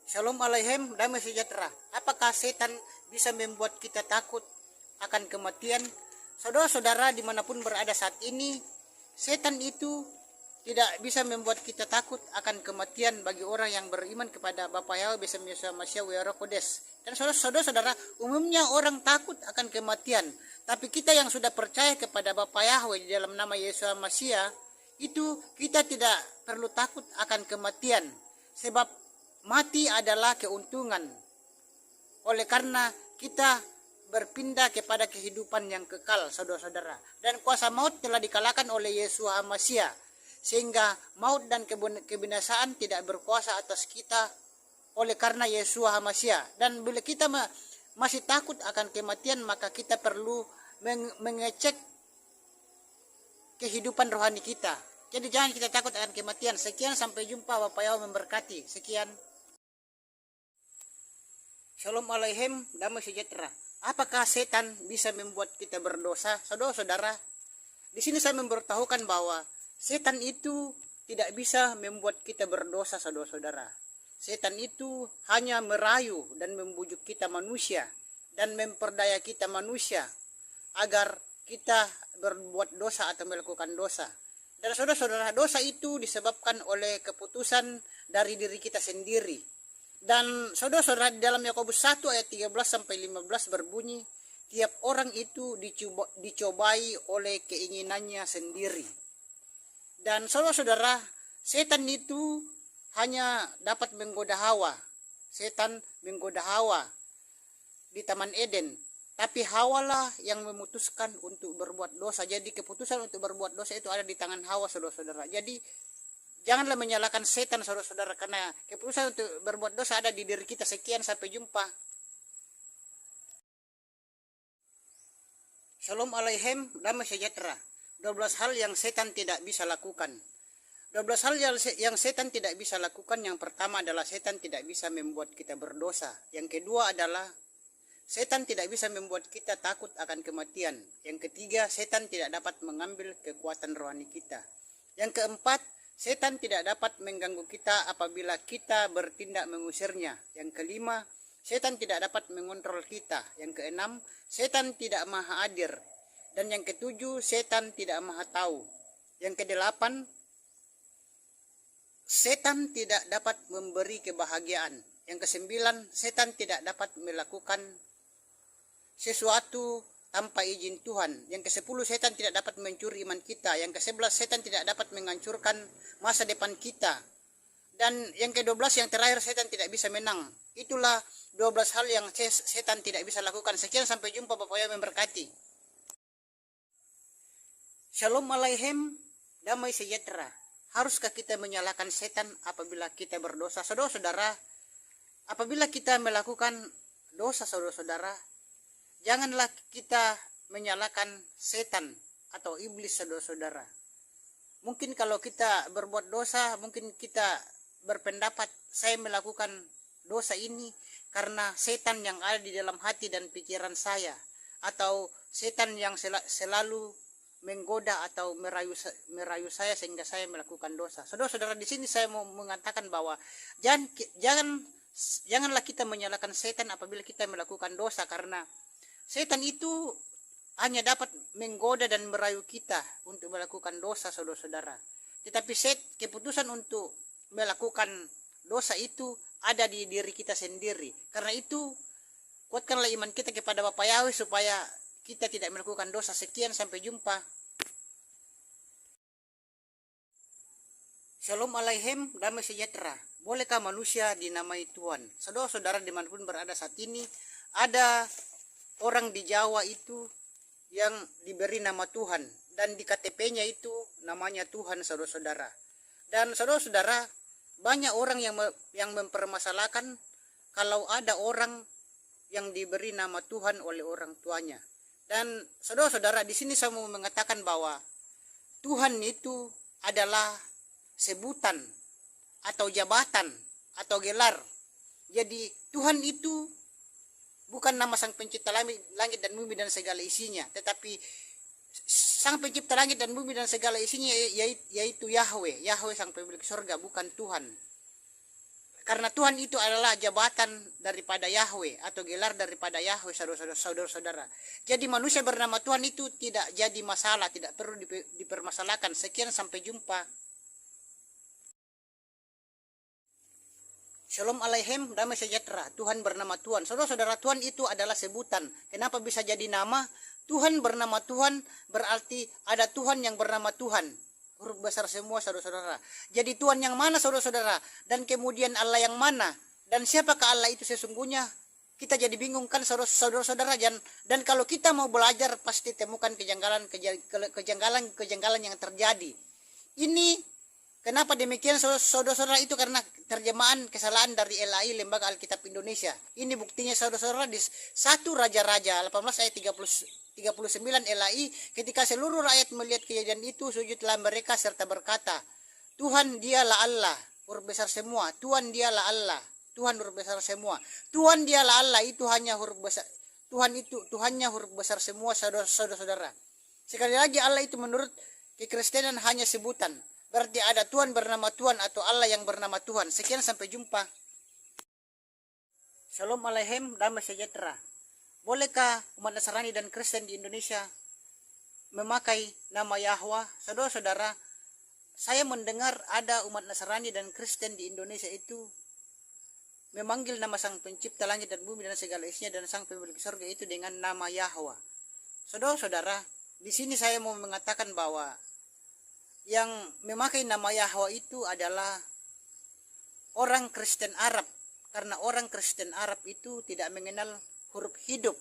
Shalom Aleichem, damai sejahtera. Apakah setan bisa membuat kita takut akan kematian? Saudara-saudara dimanapun berada saat ini, setan itu tidak bisa membuat kita takut akan kematian bagi orang yang beriman kepada Bapa Yahweh beserta Yesus Masya Wero Kodes. Dan saudara-saudara, umumnya orang takut akan kematian. Tapi kita yang sudah percaya kepada Bapa Yahweh di dalam nama Yesus Masya, itu kita tidak perlu takut akan kematian. Sebab mati adalah keuntungan. Oleh karena kita berpindah kepada kehidupan yang kekal, saudara-saudara. Dan kuasa maut telah dikalahkan oleh Yesus Masya. Sehingga maut dan kebinasaan tidak berkuasa atas kita oleh karena Yesus Masya. Dan bila kita masih takut akan kematian, maka kita perlu mengecek kehidupan rohani kita. Jadi jangan kita takut akan kematian. Sekian, sampai jumpa. Bapak Yahweh memberkati. Sekian. Shalom Aleichem, damai sejahtera. Apakah setan bisa membuat kita berdosa? Saudara-saudara, di sini saya memberitahukan bahwa setan itu tidak bisa membuat kita berdosa, saudara-saudara. Setan itu hanya merayu dan membujuk kita manusia dan memperdaya kita manusia agar kita berbuat dosa atau melakukan dosa. Dan saudara-saudara, dosa itu disebabkan oleh keputusan dari diri kita sendiri. Dan saudara-saudara, di dalam Yakobus 1 ayat 13 sampai 15 berbunyi, tiap orang itu dicobai oleh keinginannya sendiri. Dan saudara-saudara, setan itu hanya dapat menggoda Hawa. Setan menggoda Hawa di Taman Eden. Tapi Hawa lah yang memutuskan untuk berbuat dosa. Jadi keputusan untuk berbuat dosa itu ada di tangan Hawa, saudara-saudara. Jadi janganlah menyalahkan setan, saudara-saudara, karena keputusan untuk berbuat dosa ada di diri kita. Sekian, sampai jumpa. Shalom Aleichem, damai sejahtera. 12 hal yang setan tidak bisa lakukan. 12 hal yang setan tidak bisa lakukan. Yang pertama adalah setan tidak bisa membuat kita berdosa. Yang kedua adalah setan tidak bisa membuat kita takut akan kematian. Yang ketiga, setan tidak dapat mengambil kekuatan rohani kita. Yang keempat, setan tidak dapat mengganggu kita apabila kita bertindak mengusirnya. Yang kelima, setan tidak dapat mengontrol kita. Yang keenam, setan tidak maha hadir. Dan yang ketujuh, setan tidak maha tahu. Yang kedelapan, setan tidak dapat memberi kebahagiaan. Yang kesembilan, setan tidak dapat melakukan sesuatu tanpa izin Tuhan. Yang ke-10, setan tidak dapat mencuri iman kita. Yang ke-11, setan tidak dapat menghancurkan masa depan kita. Dan yang ke-12, yang terakhir, setan tidak bisa menang. Itulah 12 hal yang setan tidak bisa lakukan. Sekian, sampai jumpa. Bapak Yahweh memberkati. Shalom Aleichem, damai sejahtera. Haruskah kita menyalahkan setan apabila kita berdosa? Saudara-saudara, apabila kita melakukan dosa, saudara-saudara, janganlah kita menyalahkan setan atau iblis, saudara-saudara. Mungkin kalau kita berbuat dosa, mungkin kita berpendapat saya melakukan dosa ini karena setan yang ada di dalam hati dan pikiran saya, atau setan yang selalu menggoda atau merayu saya sehingga saya melakukan dosa. Saudara-saudara, di sini saya mau mengatakan bahwa janganlah kita menyalahkan setan apabila kita melakukan dosa, karena setan itu hanya dapat menggoda dan merayu kita untuk melakukan dosa, saudara-saudara. Tetapi keputusan untuk melakukan dosa itu ada di diri kita sendiri. Karena itu, kuatkanlah iman kita kepada Bapa Yahweh supaya kita tidak melakukan dosa. Sekian, sampai jumpa. Shalom Aleichem, damai sejahtera. Bolehkah manusia dinamai Tuhan? Saudara-saudara dimanapun berada saat ini, ada orang di Jawa itu yang diberi nama Tuhan, dan di KTP-nya itu namanya Tuhan, saudara-saudara. Dan saudara-saudara, banyak orang yang mempermasalahkan kalau ada orang yang diberi nama Tuhan oleh orang tuanya. Dan saudara-saudara, di sini saya mau mengatakan bahwa Tuhan itu adalah sebutan atau jabatan atau gelar. Jadi Tuhan itu bukan nama Sang Pencipta langit dan bumi dan segala isinya, tetapi Sang Pencipta langit dan bumi dan segala isinya yaitu Yahweh, Sang pemilik surga, bukan Tuhan. Karena Tuhan itu adalah jabatan daripada Yahweh atau gelar daripada Yahweh, saudara-saudara. Jadi manusia bernama Tuhan itu tidak jadi masalah, tidak perlu dipermasalahkan. Sekian, sampai jumpa. Shalom Aleichem, damai sejahtera. Tuhan bernama Tuhan. Saudara-saudara, Tuhan itu adalah sebutan. Kenapa bisa jadi nama? Tuhan bernama Tuhan berarti ada Tuhan yang bernama Tuhan. Huruf besar semua, saudara-saudara. Jadi Tuhan yang mana, saudara-saudara? Dan kemudian Allah yang mana? Dan siapakah Allah itu sesungguhnya? Kita jadi bingung kan, saudara-saudara. Dan kalau kita mau belajar pasti temukan kejanggalan yang terjadi. Ini kenapa demikian, saudara-saudara? Itu karena terjemahan kesalahan dari LAI, Lembaga Alkitab Indonesia. Ini buktinya, saudara-saudara, di 1 Raja-Raja 18 ayat 39 LAI, ketika seluruh rakyat melihat kejadian itu, sujudlah mereka serta berkata, Tuhan dialah Allah, huruf besar semua. Tuhan dialah Allah, Tuhan huruf besar semua. Tuhan dialah Allah, itu hanya huruf besar. Tuhannya huruf besar semua, saudara-saudara. Sekali lagi, Allah itu menurut kekristenan hanya sebutan. Berarti ada Tuhan bernama Tuhan atau Allah yang bernama Tuhan. Sekian, sampai jumpa. Shalom Aleichem, damai sejahtera. Bolehkah umat Nasrani dan Kristen di Indonesia memakai nama Yahweh? Saudara-saudara, saya mendengar ada umat Nasrani dan Kristen di Indonesia itu memanggil nama Sang Pencipta langit dan bumi dan segala isinya dan Sang Pemilik surga itu dengan nama Yahweh. Saudara-saudara, di sini saya mau mengatakan bahwa yang memakai nama Yahweh itu adalah orang Kristen Arab, karena orang Kristen Arab itu tidak mengenal huruf hidup.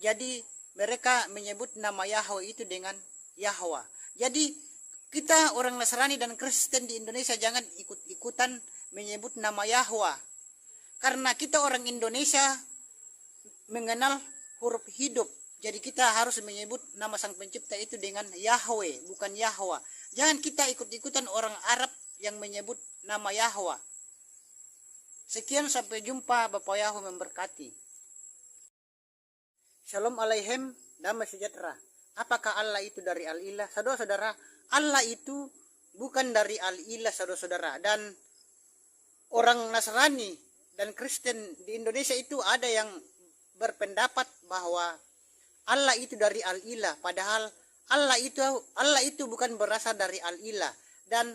Jadi mereka menyebut nama Yahweh itu dengan Yahweh. Jadi kita orang Nasrani dan Kristen di Indonesia jangan ikut-ikutan menyebut nama Yahweh, karena kita orang Indonesia mengenal huruf hidup. Jadi kita harus menyebut nama Sang Pencipta itu dengan Yahweh, bukan Yahweh. Jangan kita ikut-ikutan orang Arab yang menyebut nama Yahweh. Sekian, sampai jumpa. Bapak Yahweh memberkati. Shalom Aleichem, damai sejahtera. Apakah Allah itu dari Al-Ilah? Saudara-saudara, Allah itu bukan dari Al-Ilah, saudara-saudara. Dan orang Nasrani dan Kristen di Indonesia itu ada yang berpendapat bahwa Allah itu dari Al-Ilah, padahal Allah itu bukan berasal dari Al-Ilah. Dan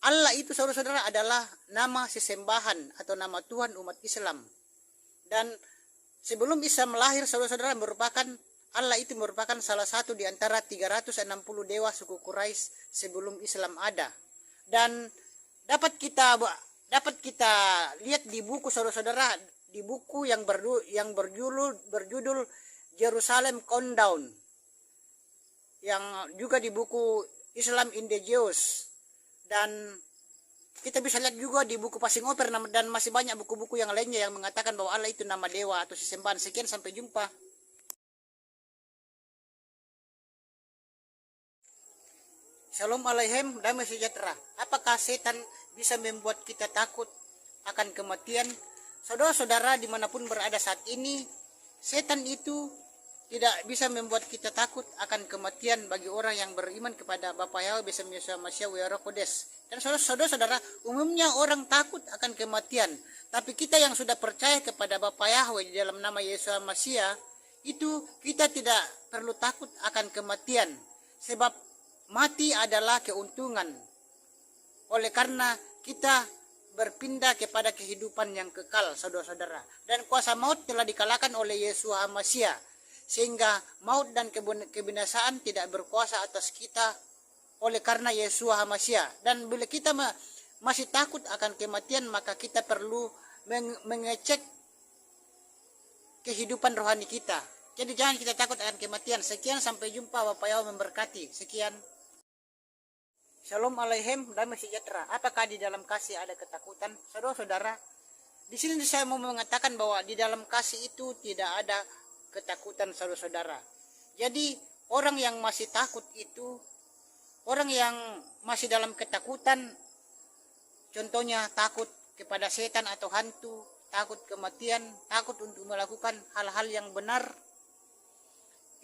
Allah itu, saudara-saudara, adalah nama sesembahan atau nama Tuhan umat Islam. Dan sebelum Isa lahir, saudara-saudara, Allah itu merupakan salah satu di antara 360 dewa suku Quraisy sebelum Islam ada. Dan dapat kita lihat di buku, saudara-saudara, di buku yang berjudul Jerusalem Countdown, yang juga di buku Islam in the Jews. Dan kita bisa lihat juga di buku Passing Over, dan masih banyak buku-buku yang lainnya yang mengatakan bahwa Allah itu nama dewa atau sesembahan. Sekian, sampai jumpa. Shalom Aleichem, damai sejahtera. Apakah setan bisa membuat kita takut akan kematian? Saudara-saudara, dimanapun berada saat ini, setan itu tidak bisa membuat kita takut akan kematian bagi orang yang beriman kepada Bapa Yahweh beserta Yesus Masiah wa Roh Kudus. Dan saudara-saudara, umumnya orang takut akan kematian, tapi kita yang sudah percaya kepada Bapa Yahweh di dalam nama Yesus Masiah, itu kita tidak perlu takut akan kematian, sebab mati adalah keuntungan. Oleh karena kita berpindah kepada kehidupan yang kekal, saudara-saudara. Dan kuasa maut telah dikalahkan oleh Yesus Masiah, sehingga maut dan kebinasaan tidak berkuasa atas kita oleh karena Yesus Masiah. Dan bila kita masih takut akan kematian, maka kita perlu mengecek kehidupan rohani kita. Jadi jangan kita takut akan kematian. Sekian, sampai jumpa. Bapak Yahweh memberkati. Sekian. Shalom Aleichem, damai sejahtera. Apakah di dalam kasih ada ketakutan? Saudara-saudara, di sini saya mau mengatakan bahwa di dalam kasih itu tidak ada ketakutan, saudara-saudara. Jadi orang yang masih takut itu, orang yang masih dalam ketakutan, contohnya takut kepada setan atau hantu, takut kematian, takut untuk melakukan hal-hal yang benar,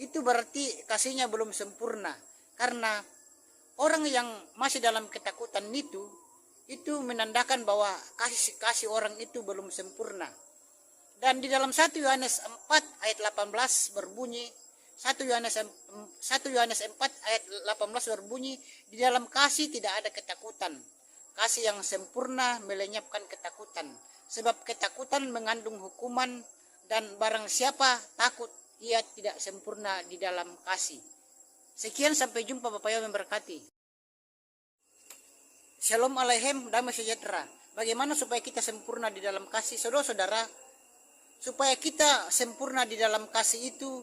itu berarti kasihnya belum sempurna. Karena orang yang masih dalam ketakutan itu itu menandakan bahwa kasih orang itu belum sempurna. Dan di dalam 1 Yohanes 4 ayat 18 berbunyi, 1 Yohanes 4 ayat 18 berbunyi, di dalam kasih tidak ada ketakutan. Kasih yang sempurna melenyapkan ketakutan. Sebab ketakutan mengandung hukuman, dan barang siapa takut, ia tidak sempurna di dalam kasih. Sekian, sampai jumpa. Bapak Yesus memberkati. Shalom Aleichem, damai sejahtera. Bagaimana supaya kita sempurna di dalam kasih? Saudara-saudara, supaya kita sempurna di dalam kasih itu,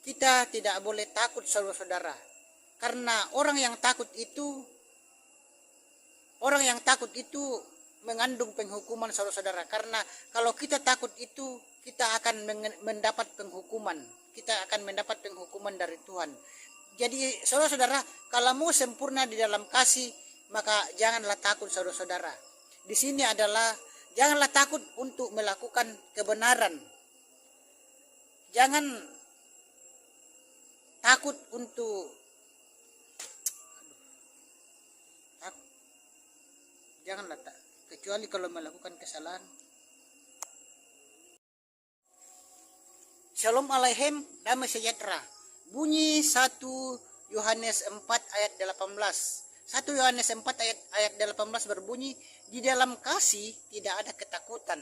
kita tidak boleh takut, saudara-saudara. Karena orang yang takut itu mengandung penghukuman, saudara-saudara. Karena kalau kita takut itu, kita akan mendapat penghukuman. Kita akan mendapat penghukuman dari Tuhan. Jadi saudara-saudara, kalau mau sempurna di dalam kasih, maka janganlah takut, saudara-saudara. Di sini adalah janganlah takut untuk melakukan kebenaran. Jangan takut untuk janganlah kecuali kalau melakukan kesalahan. Shalom Aleichem, damai sejahtera. Bunyi 1 Yohanes 4 ayat 18. 1 Yohanes 4 ayat 18 berbunyi, di dalam kasih tidak ada ketakutan.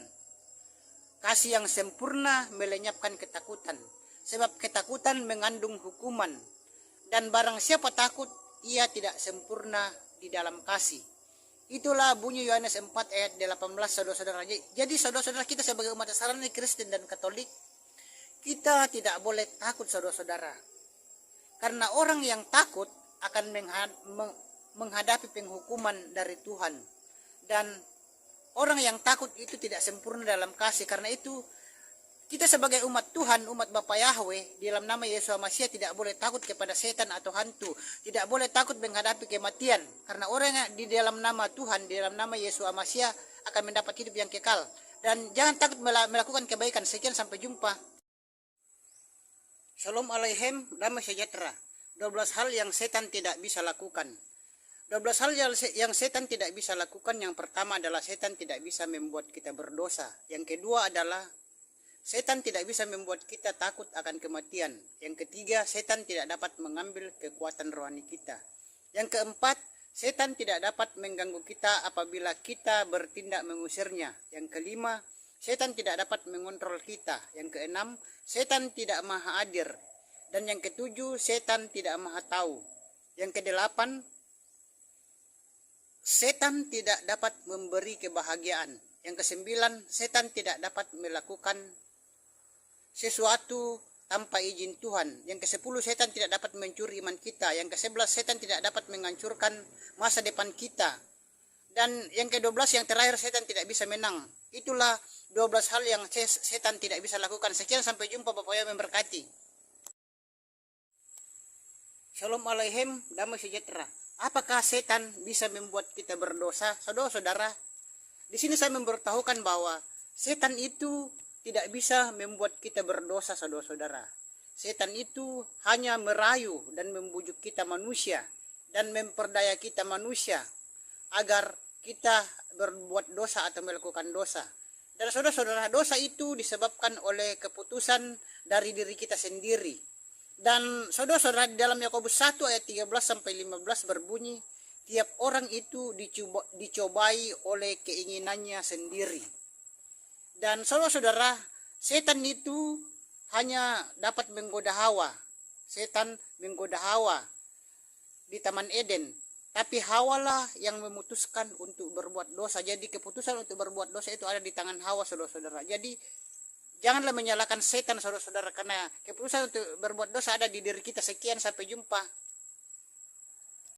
Kasih yang sempurna melenyapkan ketakutan. Sebab ketakutan mengandung hukuman. Dan barang siapa takut, ia tidak sempurna di dalam kasih. Itulah bunyi Yohanes 4 ayat 18, saudara-saudara. Jadi saudara-saudara, kita sebagai umat Nasrani, Kristen dan Katolik, kita tidak boleh takut, saudara-saudara. Karena orang yang takut akan menghadapi penghukuman dari Tuhan. Dan orang yang takut itu tidak sempurna dalam kasih. Karena itu kita sebagai umat Tuhan, umat Bapa Yahweh, di dalam nama Yesus Masiah tidak boleh takut kepada setan atau hantu. Tidak boleh takut menghadapi kematian. Karena orang yang di dalam nama Tuhan, di dalam nama Yesus Masiah akan mendapat hidup yang kekal. Dan jangan takut melakukan kebaikan. Sekian, sampai jumpa. Shalom Aleichem, damai sejahtera. 12 hal yang setan tidak bisa lakukan. 12 hal yang setan tidak bisa lakukan. Yang pertama adalah setan tidak bisa membuat kita berdosa. Yang kedua adalah setan tidak bisa membuat kita takut akan kematian. Yang ketiga, setan tidak dapat mengambil kekuatan rohani kita. Yang keempat, setan tidak dapat mengganggu kita apabila kita bertindak mengusirnya. Yang kelima, setan tidak dapat mengontrol kita. Yang keenam, setan tidak maha hadir. Dan yang ketujuh, setan tidak maha tahu. Yang kedelapan, setan tidak dapat memberi kebahagiaan. Yang kesembilan, setan tidak dapat melakukan sesuatu tanpa izin Tuhan. Yang ke-10, setan tidak dapat mencuri iman kita. Yang ke-11, setan tidak dapat menghancurkan masa depan kita. Dan yang ke-12, yang terakhir, setan tidak bisa menang. Itulah 12 hal yang setan tidak bisa lakukan. Sekian, sampai jumpa. Bapak Yesus memberkati. Shalom Aleichem, damai sejahtera. Apakah setan bisa membuat kita berdosa? Saudara-saudara, di sini saya memberitahukan bahwa setan itu tidak bisa membuat kita berdosa, saudara-saudara. Setan itu hanya merayu dan membujuk kita manusia dan memperdaya kita manusia agar kita berbuat dosa atau melakukan dosa. Dan saudara-saudara, dosa itu disebabkan oleh keputusan dari diri kita sendiri. Dan saudara-saudara, di dalam Yakobus 1 ayat 13 sampai 15 berbunyi, tiap orang itu dicobai oleh keinginannya sendiri. Dan saudara-saudara, setan itu hanya dapat menggoda Hawa. Setan menggoda Hawa di Taman Eden. Tapi Hawa lah yang memutuskan untuk berbuat dosa. Jadi keputusan untuk berbuat dosa itu ada di tangan Hawa, saudara-saudara. Jadi janganlah menyalahkan setan, saudara-saudara, karena keputusan untuk berbuat dosa ada di diri kita. Sekian, sampai jumpa.